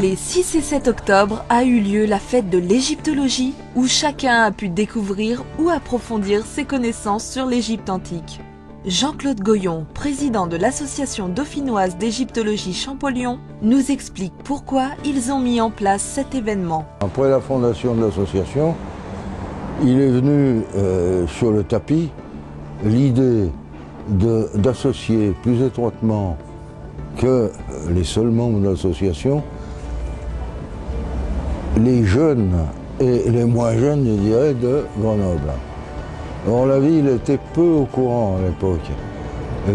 Les 6 et 7 octobre a eu lieu la fête de l'égyptologie, où chacun a pu découvrir ou approfondir ses connaissances sur l'Égypte antique. Jean-Claude Goyon, président de l'association dauphinoise d'égyptologie Champollion, nous explique pourquoi ils ont mis en place cet événement. Après la fondation de l'association, il est venu sur le tapis l'idée d'associer plus étroitement que les seuls membres de l'association les jeunes et les moins jeunes, je dirais, de Grenoble. Alors la ville était peu au courant à l'époque.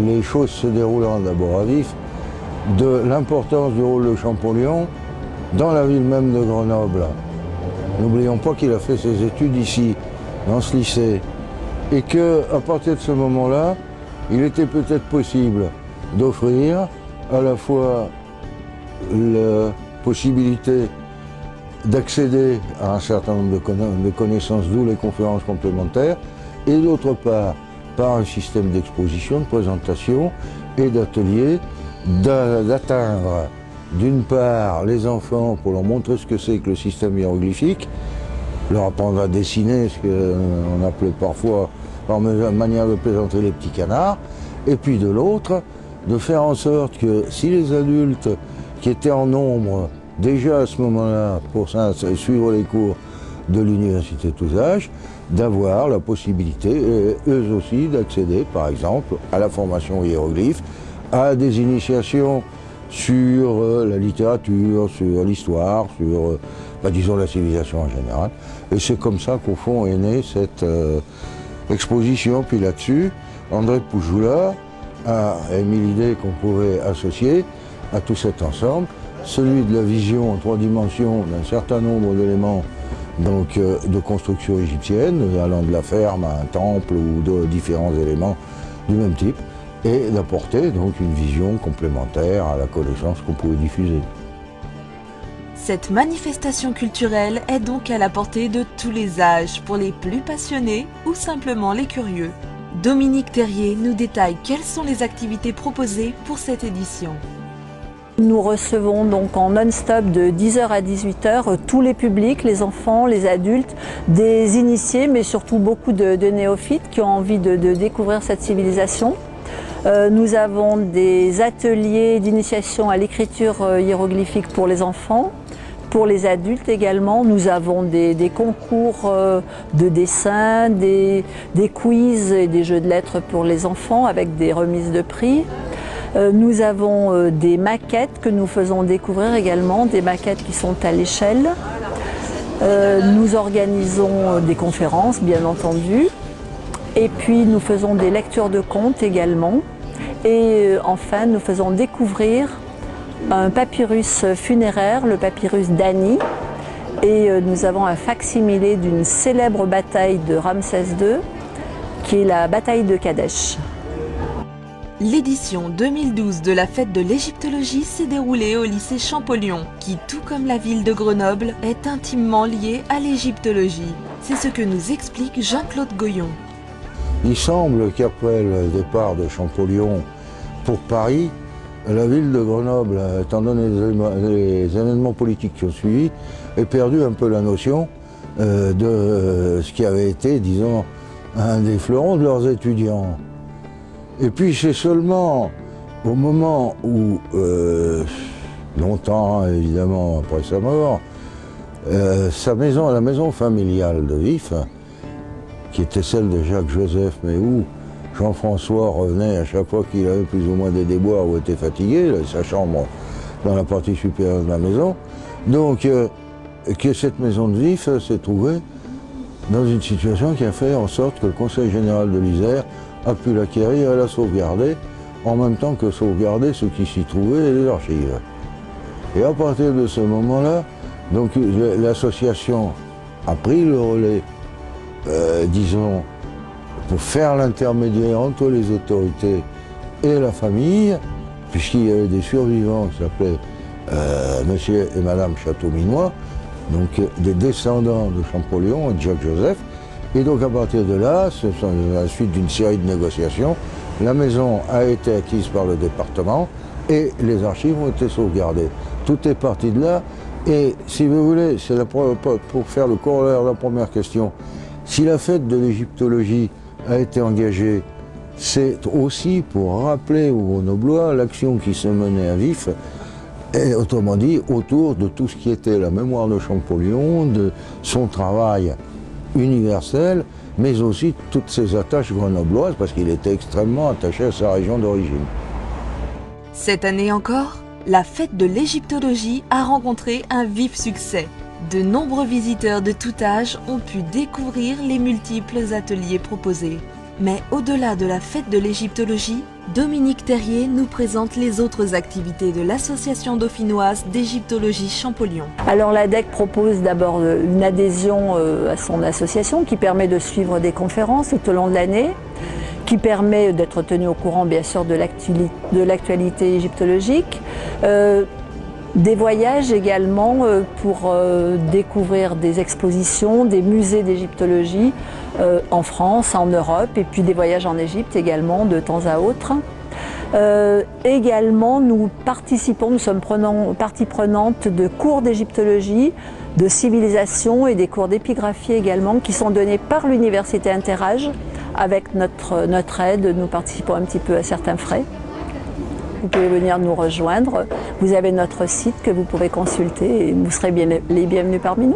Les choses se déroulant d'abord à vif de l'importance du rôle de Champollion dans la ville même de Grenoble. N'oublions pas qu'il a fait ses études ici, dans ce lycée, et qu'à partir de ce moment-là, il était peut-être possible d'offrir à la fois la possibilité d'accéder à un certain nombre de connaissances, d'où les conférences complémentaires, et d'autre part, par un système d'exposition, de présentation et d'ateliers, d'atteindre d'une part les enfants pour leur montrer ce que c'est que le système hiéroglyphique, leur apprendre à dessiner, ce qu'on appelait parfois par manière de plaisanter les petits canards, et puis de l'autre, de faire en sorte que si les adultes qui étaient en nombre déjà à ce moment-là pour suivre les cours de l'université de tous âges, d'avoir la possibilité, eux aussi, d'accéder par exemple à la formation hiéroglyphe, à des initiations sur la littérature, sur l'histoire, sur, disons, la civilisation en général. Et c'est comme ça qu'au fond est née cette exposition. Puis là-dessus, André Poujoula a émis l'idée qu'on pouvait associer à tout cet ensemble celui de la vision en 3 dimensions d'un certain nombre d'éléments de construction égyptienne, allant de la ferme à un temple ou de différents éléments du même type, et d'apporter donc une vision complémentaire à la connaissance qu'on pouvait diffuser. Cette manifestation culturelle est donc à la portée de tous les âges, pour les plus passionnés ou simplement les curieux. Dominique Terrier nous détaille quelles sont les activités proposées pour cette édition. Nous recevons donc en non-stop de 10h à 18h tous les publics, les enfants, les adultes, des initiés, mais surtout beaucoup de néophytes qui ont envie de découvrir cette civilisation. Nous avons des ateliers d'initiation à l'écriture hiéroglyphique pour les enfants. Pour les adultes également, nous avons des concours de dessin, des quiz et des jeux de lettres pour les enfants avec des remises de prix. Nous avons des maquettes que nous faisons découvrir également, des maquettes qui sont à l'échelle. Nous organisons des conférences, bien entendu. Et puis nous faisons des lectures de contes également. Et enfin, nous faisons découvrir un papyrus funéraire, le papyrus d'Ani. Et nous avons un fac-similé d'une célèbre bataille de Ramsès II, qui est la bataille de Kadesh. L'édition 2012 de la fête de l'égyptologie s'est déroulée au lycée Champollion, qui, tout comme la ville de Grenoble, est intimement liée à l'égyptologie. C'est ce que nous explique Jean-Claude Goyon. Il semble qu'après le départ de Champollion pour Paris, la ville de Grenoble, étant donné les événements politiques qui ont suivi, ait perdu un peu la notion de ce qui avait été, disons, un des fleurons de leurs étudiants. Et puis c'est seulement au moment où, longtemps évidemment après sa mort, la maison familiale de Vif, qui était celle de Jacques-Joseph, mais où Jean-François revenait à chaque fois qu'il avait plus ou moins des déboires ou était fatigué, sa chambre dans la partie supérieure de la maison, donc que cette maison de Vif s'est trouvée dans une situation qui a fait en sorte que le Conseil général de l'Isère a pu l'acquérir et la sauvegarder, en même temps que sauvegarder ce qui s'y trouvait et les archives. Et à partir de ce moment-là, donc l'association a pris le relais, disons, pour faire l'intermédiaire entre les autorités et la famille, puisqu'il y avait des survivants qui s'appelaient Monsieur et Madame Château-Minois, donc des descendants de Champollion et de Jacques-Joseph. Et donc à partir de là, à la suite d'une série de négociations, la maison a été acquise par le département et les archives ont été sauvegardées. Tout est parti de là. Et si vous voulez, c'est pour faire le corollaire de la première question, si la fête de l'égyptologie a été engagée, c'est aussi pour rappeler aux Grenoblois l'action qui se menait à Vif, et autrement dit, autour de tout ce qui était la mémoire de Champollion, de son travail universel, mais aussi toutes ses attaches grenobloises, parce qu'il était extrêmement attaché à sa région d'origine. Cette année encore, la fête de l'égyptologie a rencontré un vif succès. De nombreux visiteurs de tout âge ont pu découvrir les multiples ateliers proposés. Mais au-delà de la fête de l'égyptologie, Dominique Terrier nous présente les autres activités de l'Association dauphinoise d'égyptologie Champollion. Alors l'ADEC propose d'abord une adhésion à son association qui permet de suivre des conférences tout au long de l'année, qui permet d'être tenu au courant bien sûr de l'actualité égyptologique. Des voyages également pour découvrir des expositions, des musées d'égyptologie en France, en Europe, et puis des voyages en Égypte également de temps à autre. Également, nous sommes partie prenante de cours d'égyptologie, de civilisation et des cours d'épigraphie également qui sont donnés par l'Université Interage. Avec notre aide, nous participons un petit peu à certains frais. Vous pouvez venir nous rejoindre. Vous avez notre site que vous pouvez consulter et vous serez les bienvenus parmi nous.